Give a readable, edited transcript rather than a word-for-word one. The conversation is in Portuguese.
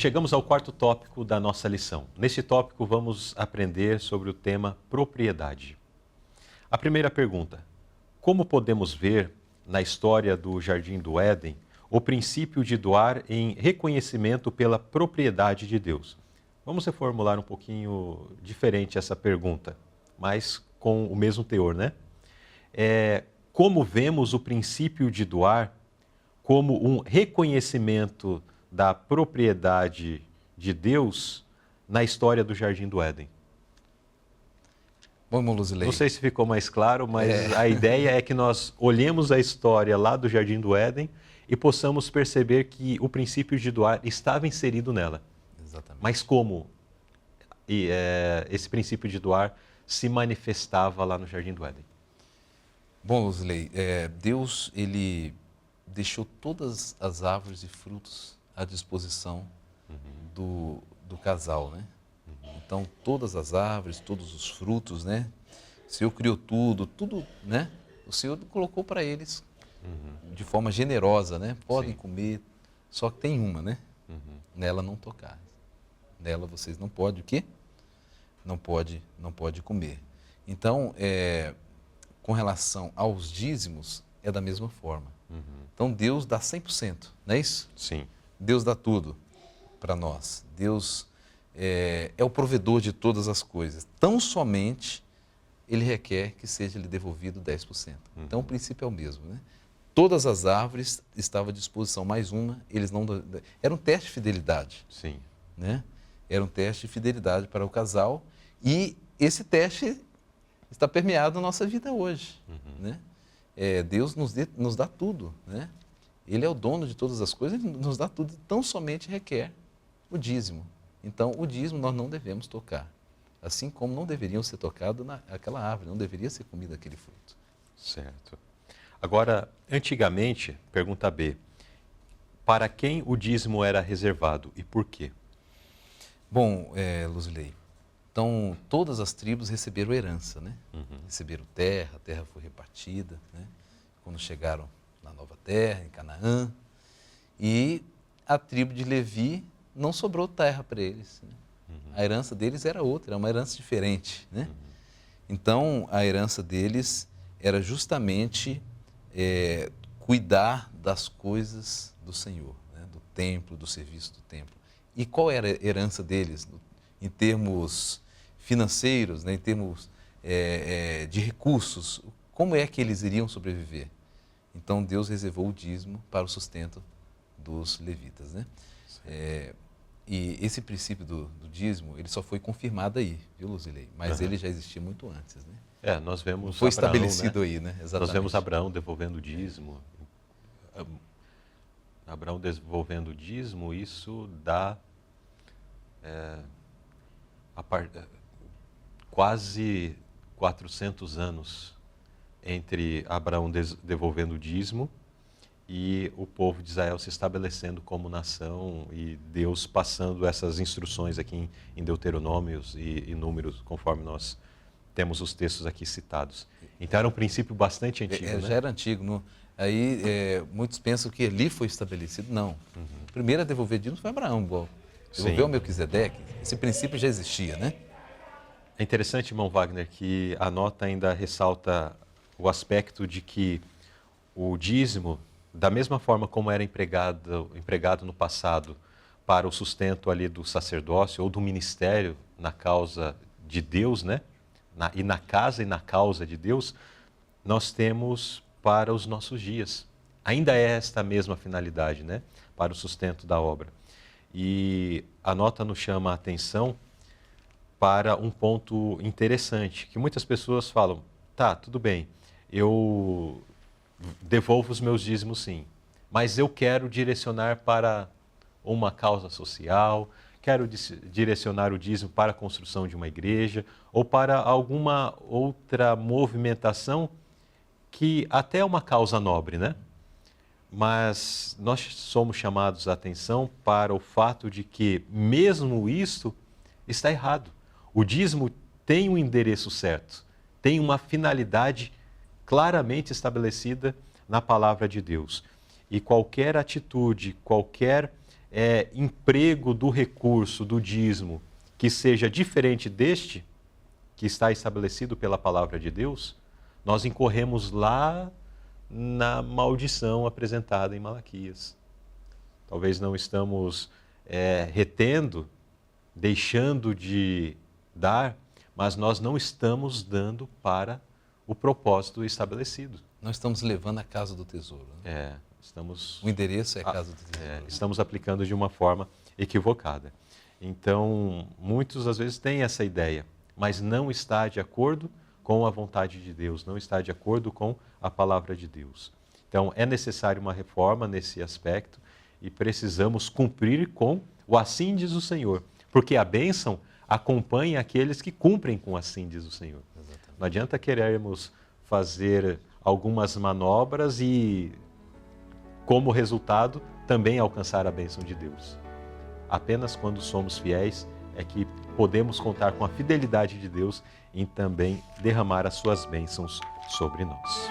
chegamos ao quarto tópico da nossa lição. Neste tópico, vamos aprender sobre o tema propriedade. A primeira pergunta: como podemos ver na história do Jardim do Éden o princípio de doar em reconhecimento pela propriedade de Deus? Vamos reformular um pouquinho diferente essa pergunta, mas com o mesmo teor, né? Como vemos o princípio de doar como um reconhecimento da propriedade de Deus na história do Jardim do Éden? Vamos, Luzilei. Não sei se ficou mais claro, mas a ideia é que nós olhemos a história lá do Jardim do Éden e possamos perceber que o princípio de doar estava inserido nela. Exatamente. Mas como esse princípio de doar se manifestava lá no Jardim do Éden? Bom, Luzilei, Deus, ele deixou todas as árvores e frutos à disposição do casal, né? Então, todas as árvores, todos os frutos, né? O Senhor criou tudo, né? O Senhor colocou para eles de forma generosa, né? Podem comer, só que tem uma, né? Nela não tocar. Nela vocês não podem o quê? Não pode comer. Então, com relação aos dízimos, é da mesma forma. Então, Deus dá 100%, não é isso? Sim. Deus dá tudo para nós. Deus é o provedor de todas as coisas. Tão somente Ele requer que seja lhe devolvido 10%. Então, o princípio é o mesmo, né? Todas as árvores estavam à disposição, mais uma, eles não... Era um teste de fidelidade. Sim. Né? Era um teste de fidelidade para o casal e esse teste está permeado na nossa vida hoje, né? Deus nos dá tudo, né? Ele é o dono de todas as coisas, Ele nos dá tudo, tão somente requer o dízimo. Então, o dízimo nós não devemos tocar, assim como não deveriam ser tocados naquela árvore, não deveria ser comido aquele fruto. Certo. Agora, antigamente, pergunta B, para quem o dízimo era reservado e por quê? Bom, Luzilei, então todas as tribos receberam herança, né? Receberam terra, a terra foi repartida, né? Quando chegaram na nova terra, em Canaã, e a tribo de Levi não sobrou terra para eles, né? A herança deles era outra, era uma herança diferente, né? Então, a herança deles era justamente cuidar das coisas do Senhor, né? Do templo, do serviço do templo. E qual era a herança deles em termos financeiros, né? Em termos de recursos? Como é que eles iriam sobreviver? Então, Deus reservou o dízimo para o sustento dos levitas, né? E esse princípio do dízimo, ele só foi confirmado aí, viu, Luzilei? Mas ele já existia muito antes, né? Nós vemos Foi Abraão, estabelecido né? aí, né? Exatamente. Nós vemos Abraão devolvendo o dízimo. Abraão devolvendo o dízimo, isso dá quase 400 anos entre Abraão devolvendo o dízimo e o povo de Israel se estabelecendo como nação e Deus passando essas instruções aqui em Deuteronômios e Números, conforme nós temos os textos aqui citados. Então era um princípio bastante antigo, né? Já era antigo. Aí muitos pensam que Eli foi estabelecido. Não. O primeiro a devolver dízimo foi Abraão, igual. Devolveu o Melquisedeque. Esse princípio já existia, né? É interessante, irmão Wagner, que a nota ainda ressalta o aspecto de que o dízimo, da mesma forma como era empregado no passado para o sustento ali do sacerdócio ou do ministério na causa de Deus, né? Na casa e na causa de Deus, nós temos para os nossos dias. Ainda é esta mesma finalidade, né? Para o sustento da obra. E a nota nos chama a atenção para um ponto interessante, que muitas pessoas falam, tá, tudo bem, eu devolvo os meus dízimos sim, mas eu quero direcionar para uma causa social, quero direcionar o dízimo para a construção de uma igreja ou para alguma outra movimentação que até é uma causa nobre, né? Mas nós somos chamados a atenção para o fato de que mesmo isso está errado. O dízimo tem um endereço certo, tem uma finalidade claramente estabelecida na palavra de Deus. E qualquer atitude, qualquer emprego do recurso, do dízimo, que seja diferente deste, que está estabelecido pela palavra de Deus, nós incorremos lá na maldição apresentada em Malaquias. Talvez não estamos retendo, deixando de dar, mas nós não estamos dando para o propósito estabelecido. Nós estamos levando a casa do tesouro. Né? O endereço é a casa do tesouro. Estamos aplicando de uma forma equivocada. Então, muitos às vezes têm essa ideia, mas não está de acordo com a vontade de Deus, não está de acordo com a palavra de Deus. Então, é necessário uma reforma nesse aspecto e precisamos cumprir com o assim diz o Senhor, porque a bênção acompanha aqueles que cumprem com assim diz o Senhor. Exatamente. Não adianta querermos fazer algumas manobras e, como resultado, também alcançar a bênção de Deus. Apenas quando somos fiéis é que podemos contar com a fidelidade de Deus em também derramar as suas bênçãos sobre nós.